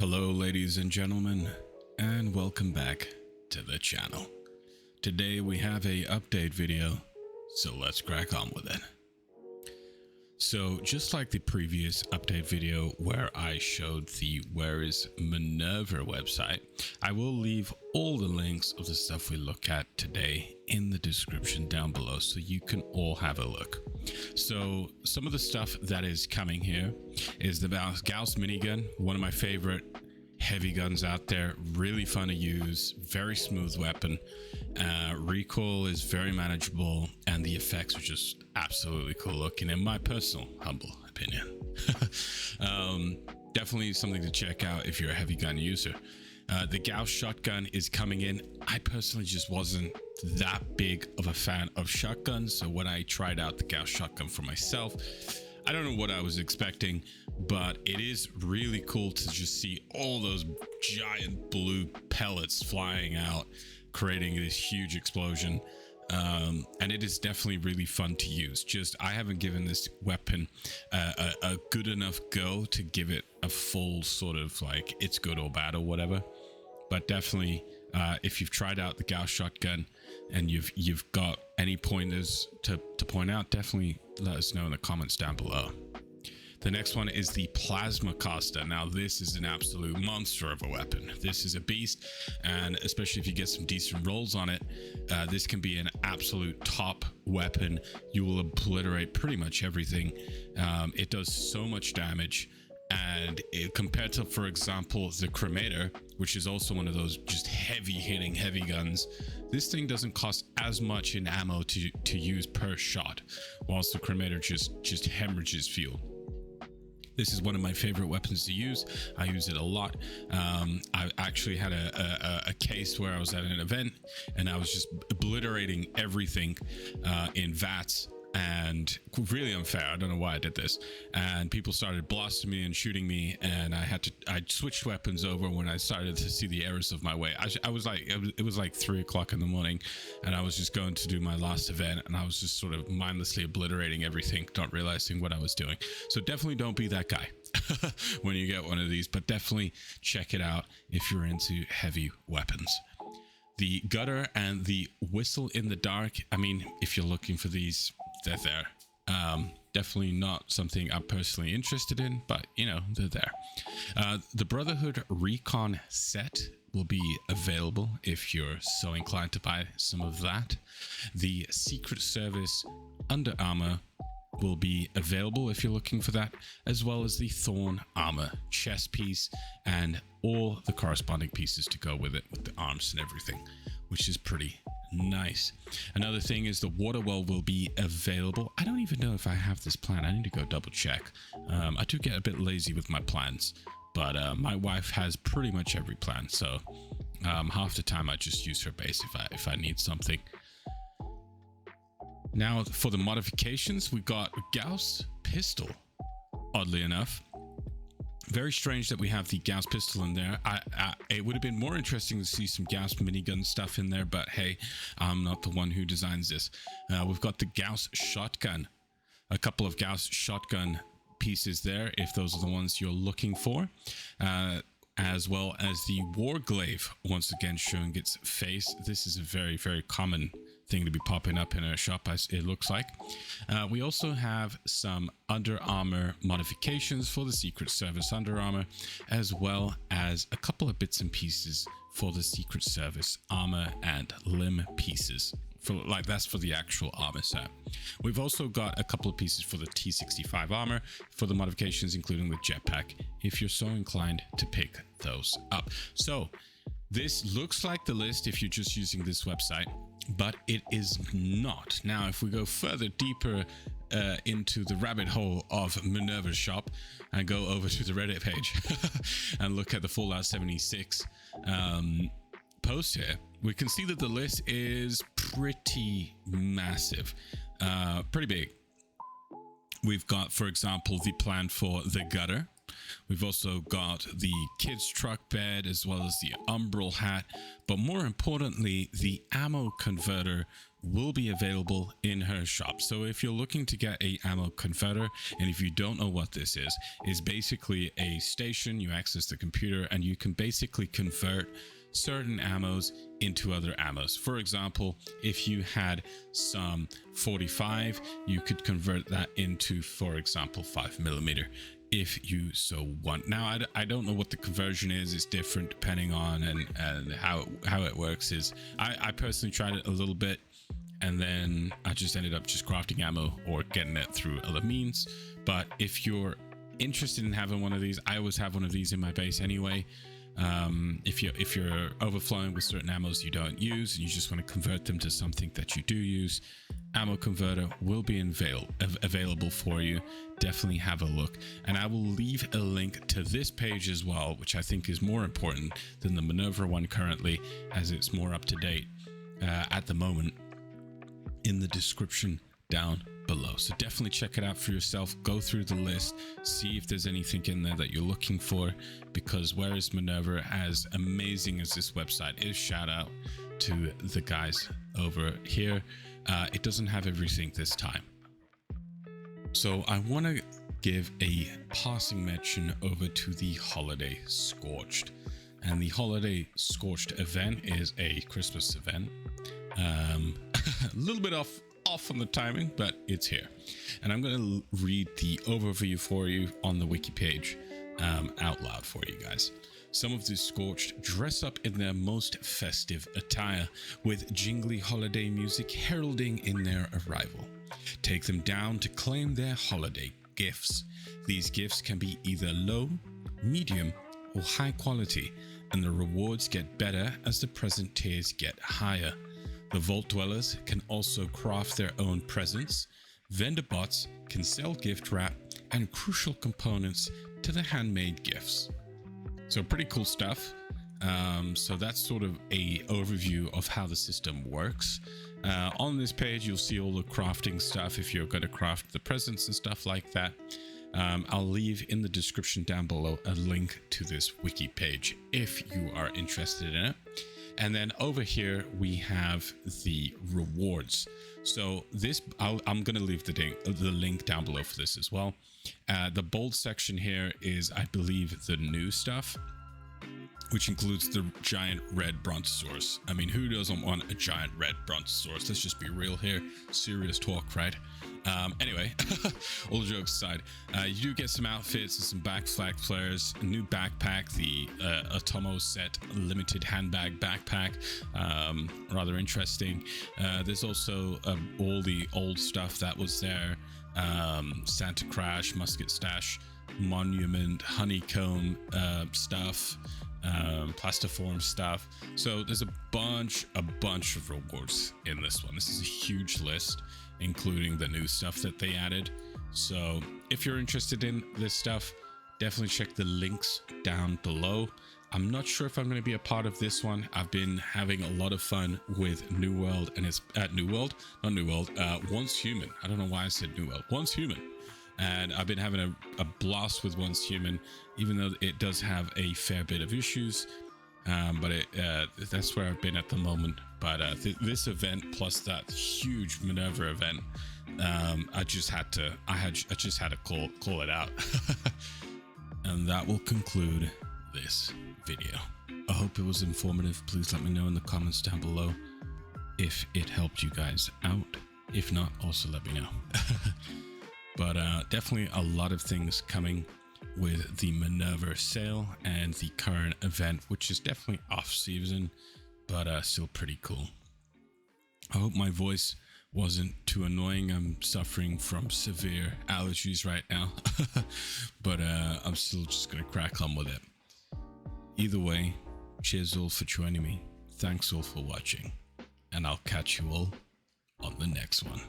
Hello ladies and gentlemen, and welcome back to the channel. Today we have a update video, so let's crack on with it. So just like the previous update video where I showed the Where is Minerva website, I will leave all the links of the stuff we look at today in the description down below so you can all have a look. So some of the stuff that is coming here is the Gauss minigun, one of my favorite heavy guns out there, really fun to use, very smooth weapon. Recoil is very manageable and the effects are just absolutely cool looking in my personal humble opinion. Definitely something to check out if you're a heavy gun user. The Gauss shotgun is coming in. I personally just wasn't that big of a fan of shotguns, so when I tried out the Gauss shotgun for myself, I don't know what I was expecting, but it is really cool to just see all those giant blue pellets flying out, creating this huge explosion. And it is definitely really fun to use. Just I haven't given this weapon a good enough go to give it a full sort of like it's good or bad or whatever. But definitely if you've tried out the Gauss shotgun and you've got any pointers to point out, definitely let us know in the comments down below. The next one is the Plasma Caster. Now this is an absolute monster of a weapon. This is a beast, and especially if you get some decent rolls on it, this can be an absolute top weapon. You will obliterate pretty much everything. It does so much damage, and compared to, for example, the Cremator, which is also one of those just heavy hitting heavy guns, this thing doesn't cost as much in ammo to use per shot, whilst the Cremator just hemorrhages fuel. This is one of my favorite weapons to use. I use it a lot. I actually had a case where I was at an event and I was just obliterating everything in VATS, and really unfair. I don't know why I did this. And people started blasting me and shooting me, and I switched weapons over when I started to see the errors of my way. I was like, it was like 3 o'clock in the morning, and I was just going to do my last event, and I was just sort of mindlessly obliterating everything, not realizing what I was doing. So definitely don't be that guy when you get one of these, but definitely check it out if you're into heavy weapons. The Gutter and the Whistle in the Dark. I mean, if you're looking for these, they're there. Definitely not something I'm personally interested in, but you know, they're there. The Brotherhood Recon set will be available if you're so inclined to buy some of that. The Secret Service Under Armor will be available if you're looking for that, as well as the Thorn Armor chest piece and all the corresponding pieces to go with it, with the arms and everything, which is pretty nice. Another thing is the Water Well will be available. I don't even know if I have this plan. I need to go double check. I do get a bit lazy with my plans, but my wife has pretty much every plan, so half the time I just use her base if I need something. Now for the modifications, we got Gauss pistol. Oddly enough, very strange that we have the Gauss pistol in there. It would have been more interesting to see some Gauss minigun stuff in there, but hey, I'm not the one who designs this. We've got the Gauss shotgun, a couple of Gauss shotgun pieces there, if those are the ones you're looking for, as well as the Warglaive, once again showing its face. This is a very, very common thing to be popping up in a shop, as it looks like. We also have some Under Armor modifications for the Secret Service Under Armor, as well as a couple of bits and pieces for the Secret Service armor and limb pieces. That's for the actual armor set. We've also got a couple of pieces for the T65 armor for the modifications, including the jetpack, if you're so inclined to pick those up. So this looks like the list if you're just using this website, but it is not. Now, if we go further deeper into the rabbit hole of Minerva's shop and go over to the Reddit page and look at the Fallout 76 post here, we can see that the list is pretty massive, pretty big. We've got, for example, the plan for the Gutter. We've also got the kids truck bed, as well as the umbral hat, but more importantly, the ammo converter will be available in her shop. So if you're looking to get a ammo converter, and if you don't know what this is basically a station. You access the computer and you can basically convert certain ammos into other ammos. For example, if you had some 45, you could convert that into, for example, 5mm if you so want. Now I don't know what the conversion is. It's different depending on and how it works. Is I personally tried it a little bit, and then I just ended up just crafting ammo or getting it through other means. But if you're interested in having one of these, I always have one of these in my base anyway. If you're overflowing with certain ammos you don't use and you just want to convert them to something that you do use, ammo converter will be available for you. Definitely have a look, and I will leave a link to this page as well, which I think is more important than the Minerva one currently, as it's more up to date at the moment, in the description down below. So definitely check it out for yourself. Go through the list, see if there's anything in there that you're looking for, because whereas Minerva, as amazing as this website is, shout out to the guys over here, it doesn't have everything this time. So I want to give a passing mention over to the holiday Scorched, and the holiday Scorched event is a Christmas event. A little bit off on the timing, but it's here, and I'm going to read the overview for you on the wiki page out loud for you guys. Some of the Scorched dress up in their most festive attire, with jingly holiday music heralding in their arrival. Take them down to claim their holiday gifts. These gifts can be either low, medium, or high quality, and the rewards get better as the present tiers get higher. The Vault Dwellers can also craft their own presents. Vendor bots can sell gift wrap and crucial components to the handmade gifts. So pretty cool stuff. So that's sort of a overview of how the system works. On this page, you'll see all the crafting stuff if you're going to craft the presents and stuff like that. I'll leave in the description down below a link to this wiki page if you are interested in it. And then over here we have the rewards. So this, I'm going to leave the link down below for this as well. The bold section here is, I believe, the new stuff, which includes the giant red brontosaurus. I mean, who doesn't want a giant red brontosaurus? Let's just be real here. Serious talk, right? Anyway, all jokes aside, you do get some outfits and some backflag flares, a new backpack, the Atomo set limited handbag backpack, rather interesting. There's also all the old stuff that was there, Santa Crash, Musket Stash, Monument, Honeycomb stuff, Plastiform stuff. So there's a bunch of rewards in this one. This is a huge list, including the new stuff that they added. So if you're interested in this stuff, definitely check the links down below. I'm not sure if I'm going to be a part of this one. I've been having a lot of fun with New World, and it's at Once Human. I don't know why I said New World. Once Human. And I've been having a blast with Once Human, even though it does have a fair bit of issues. But that's where I've been at the moment. But this event plus that huge Minerva event, I just had to call it out. And that will conclude this video. I hope it was informative. Please let me know in the comments down below if it helped you guys out. If not, also let me know. But definitely a lot of things coming with the Minerva sale and the current event, which is definitely off season, but still pretty cool. I hope my voice wasn't too annoying. I'm suffering from severe allergies right now, but I'm still just gonna crack on with it. Either way, cheers all for joining me. Thanks all for watching, and I'll catch you all on the next one.